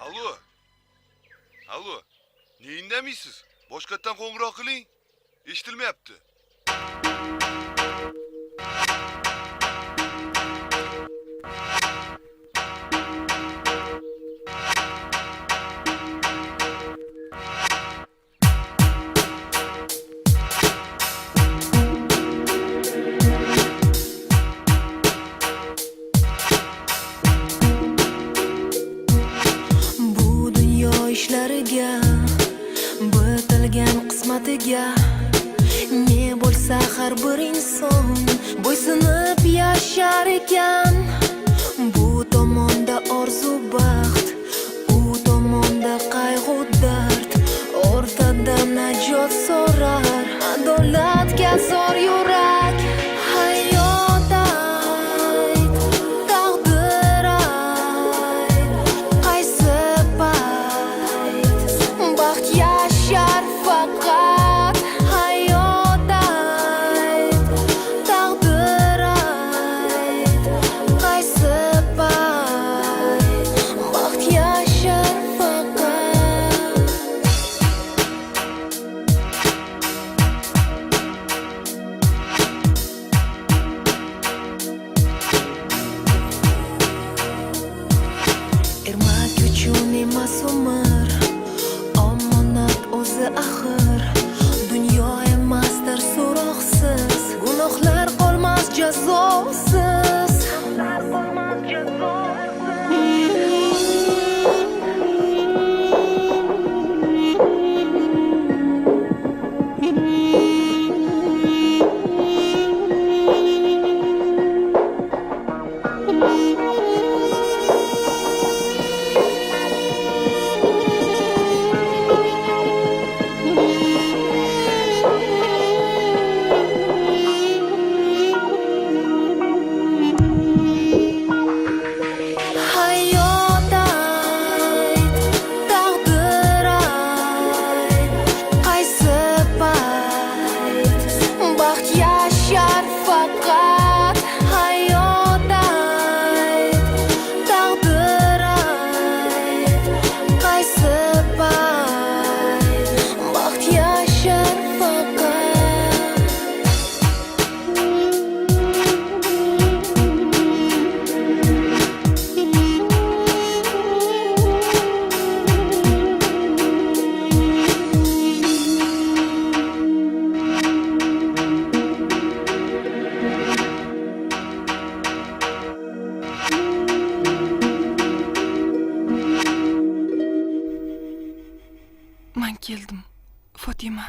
Alo. Alo. Neyindemiysiz? Boshqatdan qo'ng'iroq qiling. Eshitilmayapti. Bu dunyo ishlariga, bitilgan qismatiga ne bo'lsa har bir inson bo'ysunib yashar ekan. Bu tomonda orzu baxt, u tomonda qayg'u dard, o'rtada najot so'rar adolatga zor yurak. Hayot ayt, taqdir ayt, qaysi payt baxt yashar faqat. Hayot ayt, taqdir ayt, qaysi payt baxt yashar faqat. Ermak uchun emas umr, omonat o'zi axir. Dunyo emasdir so'roqsiz, gunohlar qolmas jazosiz. Hayot ayt, taqdir ayt, qaysi payt baxt yashar faqat. Hayot ayt, taqdir ayt, qaysi payt baxt yashar faqat. Men keldim, Fotima.